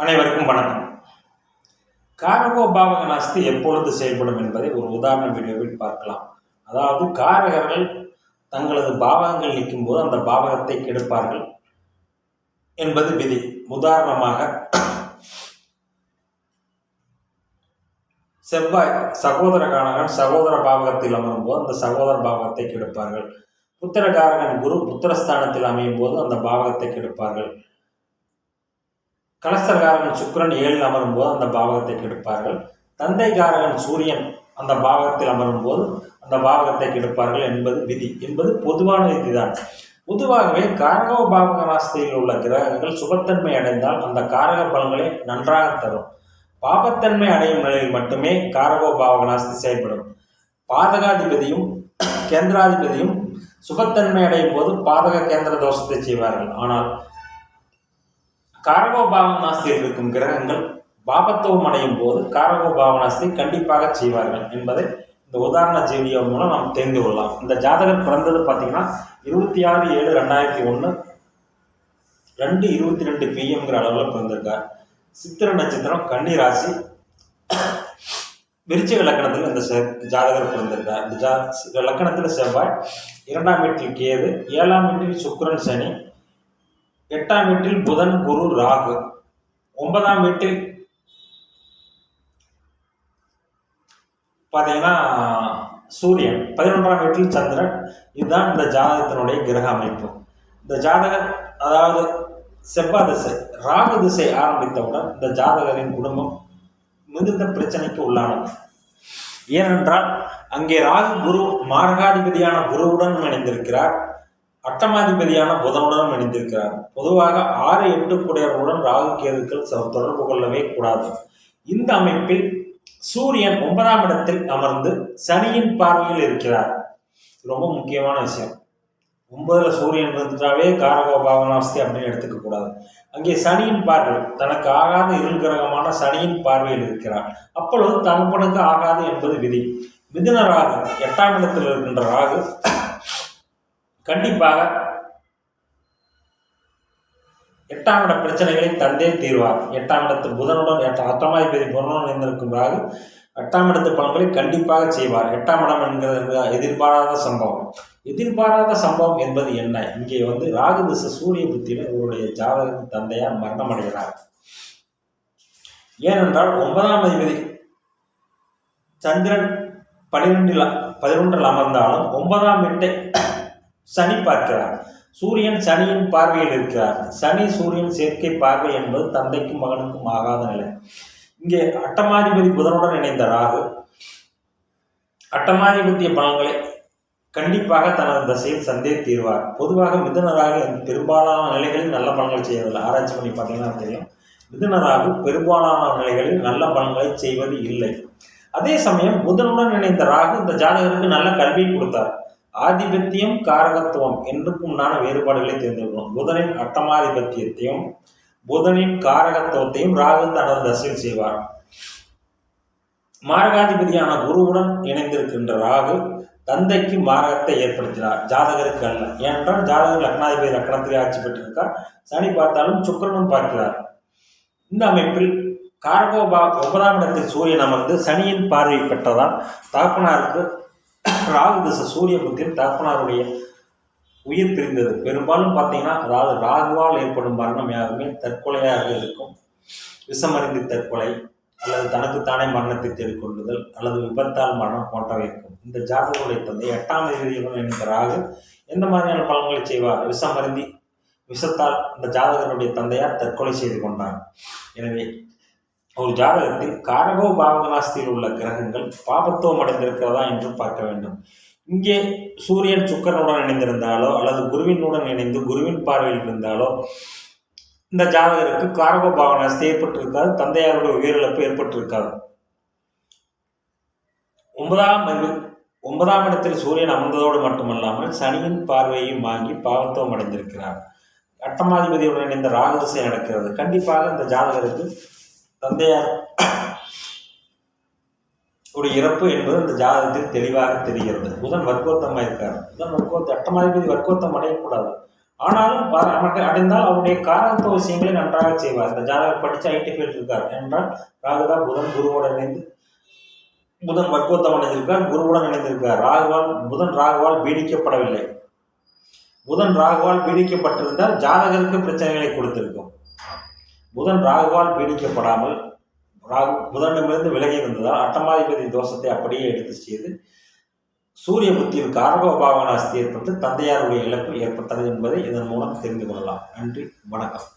அனைவருக்கும் வணக்கம். காரகோ பாவக நாஸ்தி எப்பொழுது செயல்படும் என்பதை ஒரு உதாரண வீடியோவில் பார்க்கலாம். அதாவது காரகர்கள் தங்களது பாவகங்கள் நிற்கும் போது அந்த பாவகத்தை கெடுப்பார்கள் என்பது விதி. உதாரணமாக செவ்வாய் சகோதரகாரகன் சகோதர பாவகத்தில் அமரும் போது அந்த சகோதர பாவகத்தை கெடுப்பார்கள். புத்திரகாரகன் குரு புத்திரஸ்தானத்தில் அமையும் போது அந்த பாவகத்தை கெடுப்பார்கள். கலஸ்தரகாரகன் சுக்கிரன் 7 அமரும் போது அந்த பாவகத்தை கெடுப்பார்கள். தந்தைகாரகன் சூரியன் அந்த பாவகத்தில் அமரும் போது அந்த பாவகத்தை கெடுப்பார்கள் என்பது விதி என்பது பொதுவான விதிதான். பொதுவாகவே காரகோ பாவக ராசியில் உள்ள கிரகங்கள் சுபத்தன்மை அடைந்தால் அந்த காரக பலன்களை நன்றாக தரும். பாபத்தன்மை அடையும் நிலையில் மட்டுமே காரகோ பாவக ராசி செயல்படும். பாதகாதிபதியும் கேந்திராதிபதியும் சுபத்தன்மை அடையும் போது பாதக கேந்திர தோஷத்தை செய்வார்கள். ஆனால் காரகோ பாவனாஸ்தியில் இருக்கும் கிரகங்கள் பாபத்துவம் அடையும் போது காரகோ பாவனாஸ்தி கண்டிப்பாக செய்வார்கள் என்பதை இந்த உதாரண வீடியோ மூலம் நாம் தெரிந்து கொள்ளலாம். இந்த ஜாதகர் பிறந்தது பார்த்தீங்கன்னா 26/7/2001 2:22 PM அளவில் பிறந்திருக்கார். சித்திர நட்சத்திரம் கன்னி ராசி விருச்சிக லக்கணத்தில் இந்த ஜாதகர் பிறந்திருக்கார். இந்த லக்கணத்தில் செவ்வாய், 2ஆம் வீட்டில் கேது, 7ஆம் வீட்டில் சுக்கிரன் சனி, 8ஆம் வீட்டில் புதன் குரு ராகு, 9ஆம் வீட்டில் பார்த்தீங்கன்னா சூரியன், 11ஆம் வீட்டில் சந்திரன். இதுதான் இந்த ஜாதகத்தினுடைய கிரக அமைப்பு. இந்த ஜாதகர் அதாவது செவ்வாய் திசை ராகு திசை ஆரம்பித்தவுடன் இந்த ஜாதகரின் குடும்பம் மிகுந்த பிரச்சனைக்கு உள்ளானது. ஏனென்றால் அங்கே ராகு குரு மாரகாதிபதியான குருவுடன் இணைந்திருக்கிறார், அட்டமாதிபதியான புதனுடன் இணைந்திருக்கிறார். பொதுவாக 6-8 கூடியவர்களுடன் ராகு கேதுக்கள் தொடர்பு கொள்ளவே கூடாது. இந்த அமைப்பில் சூரியன் 9ஆம் இடத்தில் அமர்ந்து சனியின் பார்வையில் இருக்கிறார். ரொம்ப முக்கியமான விஷயம். 9ல் சூரியன் இருந்துட்டாவே காரகோ பாவனாஸ்தி அப்படின்னு எடுத்துக்க கூடாது. அங்கே சனியின் பார்வை, தனக்கு ஆகாத இருள் கிரகமான சனியின் பார்வையில் இருக்கிறார். அப்பொழுது தகப்பனுக்கு ஆகாது என்பது விதி. மிதுன ராகு 8ஆம் இடத்தில் இருக்கின்ற ராகு கண்டிப்பாக 8ஆம் இட பிரச்சனைகளை தந்தே தீர்வார். 8ஆம் இடத்து புதனுடன் அட்டமாதிபதி புதனுடன் இணைந்திருக்கும் ராகு 8ஆம் இடத்து பலன்களை கண்டிப்பாக செய்வார். 8ஆம் இடம் என்கிறது எதிர்பாராத சம்பவம். எதிர்பாராத சம்பவம் என்பது என்ன? இங்கே ராகு திசை சூரிய புத்தியில் இவருடைய ஜாதகத்தின் தந்தையார் மரணம் அடைகிறார். ஏனென்றால் 9ஆம் அதிபதி சந்திரன் 11ல் அமர்ந்தாலும் 9ஆம் வீட்டை சனி பார்க்கிறார். சூரியன் சனியின் பார்வையில் இருக்கிறார். சனி சூரியன் சேர்க்கை பார்வை என்பது தந்தைக்கும் மகனுக்கும் ஆகாத நிலை. இங்கே அட்டமாதிபதி புதனுடன் இணைந்த ராகு அட்டமாதிபத்திய பலன்களை கண்டிப்பாக தனது தசையில் சந்தே தீர்வார். பொதுவாக மிதுன ராகு பெரும்பாலான நிலைகளில் நல்ல பலன்கள் செய்வதில்லை. ஆராய்ச்சி பண்ணி பார்த்தீங்கன்னா தெரியும், மிதுன ராகு பெரும்பாலான நிலைகளில் நல்ல பலன்களை செய்வது இல்லை. அதே சமயம் புதனுடன் இணைந்த ராகு இந்த ஜாதகருக்கு நல்ல கல்வியை கொடுத்தார். ஆதிபத்தியம் காரகத்துவம் என்றுக்கும் உண்டான வேறுபாடுகளை தெரிந்துள்ளோம். புதனின் அட்டமாதிபத்தியத்தையும் புதனின் காரகத்துவத்தையும் ராகு தனது தசையில் செய்வார். மாரகாதிபதியான குருவுடன் இணைந்திருக்கின்ற ராகு தந்தைக்கு மாரகத்தை ஏற்படுத்தினார், ஜாதகருக்கு அல்ல. ஏனென்றால் ஜாதகர் லக்னாதிபதி லக்னத்திலே ஆட்சி பெற்றிருக்கார். சனி பார்த்தாலும் சுக்கிரனும் பார்க்கிறார். இந்த அமைப்பில் காரகோ 9ஆம் இடத்தில் சூரியன் அமர்ந்து சனியின் பார்வை பெற்றதால் தகப்பனாருக்கு ராகு திசை சூரிய புத்தியில் தகப்பனாருடைய உயிர் பிரிந்தது. பெரும்பாலும் பார்த்தீங்கன்னா அதாவது ராகுவால் ஏற்படும் மரணம் யாருமே தற்கொலையாக இருக்கும். விஷமறிந்து தற்கொலை அல்லது தனக்குத்தானே மரணத்தை தேடிக்கொள்ளுதல் அல்லது விபத்தால் மரணம் போன்றவை இருக்கும். இந்த ஜாதகருடைய தந்தை 8ஆம் அதிபதியுடன் இணைந்த ராகு எந்த மாதிரியான பலன்களை செய்வார்? விஷமருந்தி விஷத்தால் இந்த ஜாதகருடைய தந்தையார் தற்கொலை செய்து கொண்டார். எனவே ஒரு ஜாதகத்தில் காரகோ பாவகனாஸ்தியில் உள்ள கிரகங்கள் பாபத்துவம் அடைந்திருக்கிறதா என்று பார்க்க வேண்டும். இங்கே சூரியன் சுக்கிரனுடன் இணைந்திருந்தாலோ அல்லது குருவினுடன் இணைந்து குருவின் பார்வையில் இருந்தாலோ இந்த ஜாதகருக்கு காரகோ பாவனாஸ்தி ஏற்பட்டிருக்காது, தந்தையாருடைய உயிரிழப்பு ஏற்பட்டிருக்காது. 9ஆம் இடத்தில் சூரியன் அமர்ந்ததோடு மட்டுமல்லாமல் சனியின் பார்வையையும் வாங்கி பாவத்துவம் அடைந்திருக்கிறார். அட்டமாதிபதியுடன் இணைந்த ராகு திசை நடக்கிறது. கண்டிப்பாக இந்த ஜாதகருக்கு தந்தையார் ஒரு இறப்பு என்பது இந்த ஜாதகத்தில் தெளிவாக தெரிகிறது. புதன் வர்க்கோத்தமாக இருக்கார். புதன் வர்க்கோத்த அட்டமாதிபதி வர்க்கோத்தம் அடையக்கூடாது. ஆனாலும் அடைந்தால் அவருடைய காரணத்துவ விஷயங்களை நன்றாக செய்வார். இந்த ஜாதகம் படித்து ஐடி ஃபீல்டு இருக்கார் என்றால் ராகுதான் புதன் குருவுடன் இணைந்து புதன் வர்க்கோத்தம் அடைந்திருக்கார், குருவுடன் இணைந்திருக்கார். புதன் ராகுவால் பீடிக்கப்படவில்லை. புதன் ராகுவால் பீடிக்கப்பட்டிருந்தால் ஜாதகருக்கு பிரச்சனைகளை கொடுத்திருக்கும். புதன் ராகுவால் பீடிக்கப்படாமல் புதனிடமிருந்து விலகி இருந்ததால் அட்டமாதிபதி தோஷத்தை அப்படியே எடுத்து செய்து சூரிய புத்தியில் காரகோபாவன அஸ்தி ஏற்பட்டு தந்தையாருடைய இழப்பு ஏற்பட்டது என்பதை இதன் மூலம் தெரிந்து கொள்ளலாம். நன்றி, வணக்கம்.